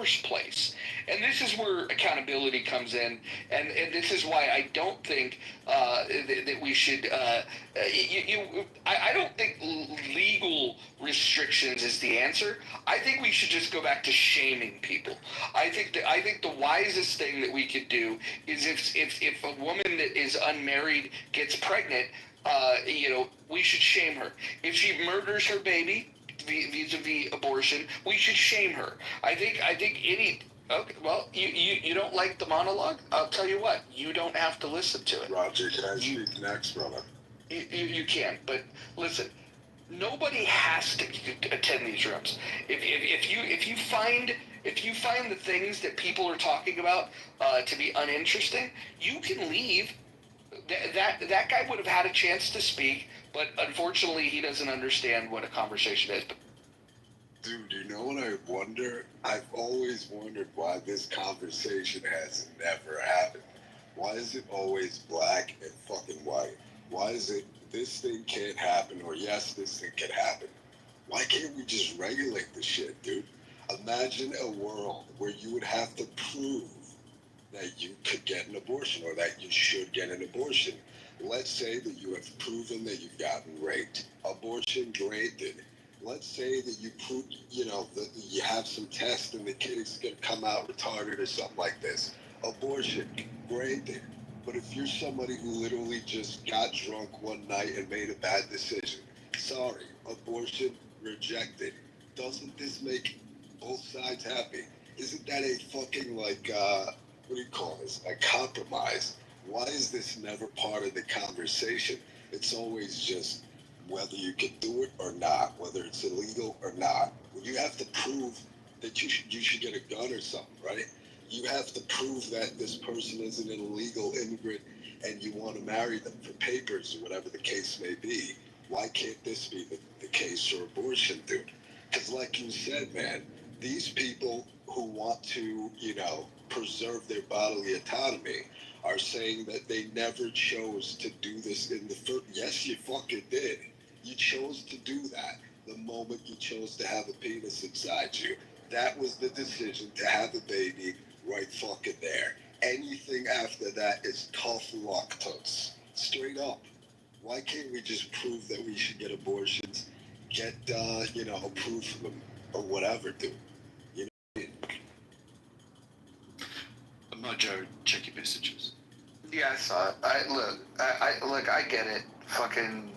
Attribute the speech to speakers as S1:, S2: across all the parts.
S1: first place. And this is where accountability comes in, and this is why I don't think that we should. I don't think legal restrictions is the answer. I think we should just go back to shaming people. I think the wisest thing that we could do is if a woman that is unmarried gets pregnant, we should shame her. If she murders her baby vis-a-vis abortion, we should shame her. I think any. Okay, well, you don't like the monologue? I'll tell you what, you don't have to listen to it.
S2: Roger, can I speak next, brother?
S1: You can, but listen, nobody has to attend these rooms. If you find the things that people are talking about to be uninteresting, you can leave. That guy would have had a chance to speak, but unfortunately, he doesn't understand what a conversation is.
S2: Dude, you know what I wonder? I've always wondered why this conversation has never happened. Why is it always black and fucking white? Why is it this thing can't happen, or yes, this thing can happen? Why can't we just regulate the shit, dude? Imagine a world where you would have to prove that you could get an abortion or that you should get an abortion. Let's say that you have proven that you've gotten raped. Abortion granted. Let's say that you prove, that you have some test and the kid is going to come out retarded or something like this. Abortion, granted. But if you're somebody who literally just got drunk one night and made a bad decision, sorry, abortion, rejected. Doesn't this make both sides happy? Isn't that a fucking, what do you call this? A compromise? Why is this never part of the conversation? It's always just whether you can do it or not, whether it's illegal or not. Well, you have to prove that you should get a gun or something, right? You have to prove that this person isn't an illegal immigrant and you want to marry them for papers or whatever the case may be. Why can't this be the case for abortion, dude? Because like you said, man, these people who want to, preserve their bodily autonomy are saying that they never chose to do this in the first. Yes, you fucking did. You chose to do that the moment you chose to have a penis inside you. That was the decision to have a baby right fucking there. Anything after that is tough luck, toots. Straight up. Why can't we just prove that we should get abortions, get, approved for them or whatever, dude?
S3: Mojo, check your messages.
S1: Yeah, I saw it. I get it. Fucking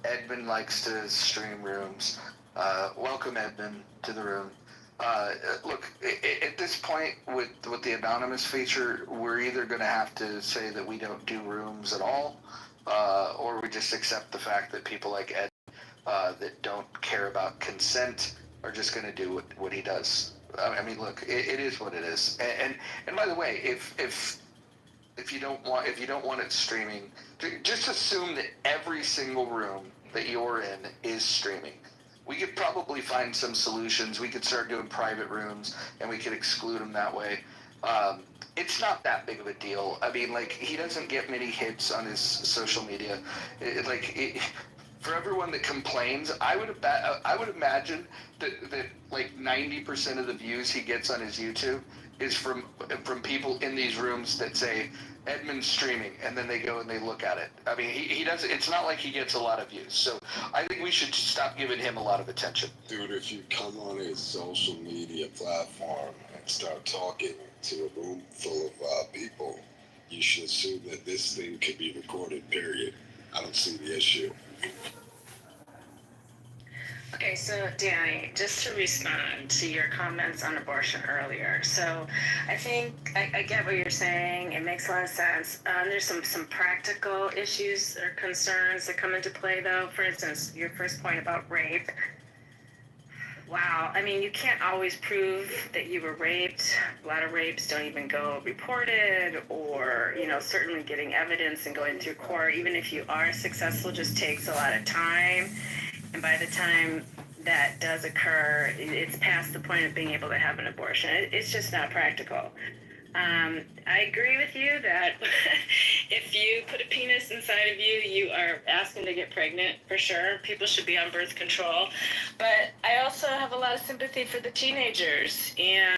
S1: Edmund likes to stream rooms. Welcome, Edmund, to the room. At this point, with the anonymous feature, we're either going to have to say that we don't do rooms at all, or we just accept the fact that people like Ed that don't care about consent are just going to do what he does. I mean, look, it is what it is. And by the way, if you don't want it streaming, just assume that every single room that you're in is streaming. We could probably find some solutions. We could start doing private rooms, and we could exclude them that way. It's not that big of a deal. I mean, he doesn't get many hits on his social media. For everyone that complains, I would imagine that 90% of the views he gets on his YouTube is from people in these rooms that say Edmund's streaming, and then they go and they look at it. I mean, he doesn't. It's not like he gets a lot of views. So I think we should stop giving him a lot of attention.
S2: Dude, if you come on his social media platform and start talking to a room full of people, you should assume that this thing could be recorded. Period. I don't see the issue.
S4: Okay, so Danny, just to respond to your comments on abortion earlier. So I think I get what you're saying. It makes a lot of sense. There's some practical issues or concerns that come into play, though. For instance, your first point about rape. Wow, I mean, you can't always prove that you were raped. A lot of rapes don't even go reported, or, certainly getting evidence and going through court, even if you are successful, just takes a lot of time. And by the time that does occur, it's past the point of being able to have an abortion. It's just not practical. I agree with you that if you put a penis inside of you, you are asking to get pregnant, for sure. People should be on birth control. But I also have a lot of sympathy for the teenagers. And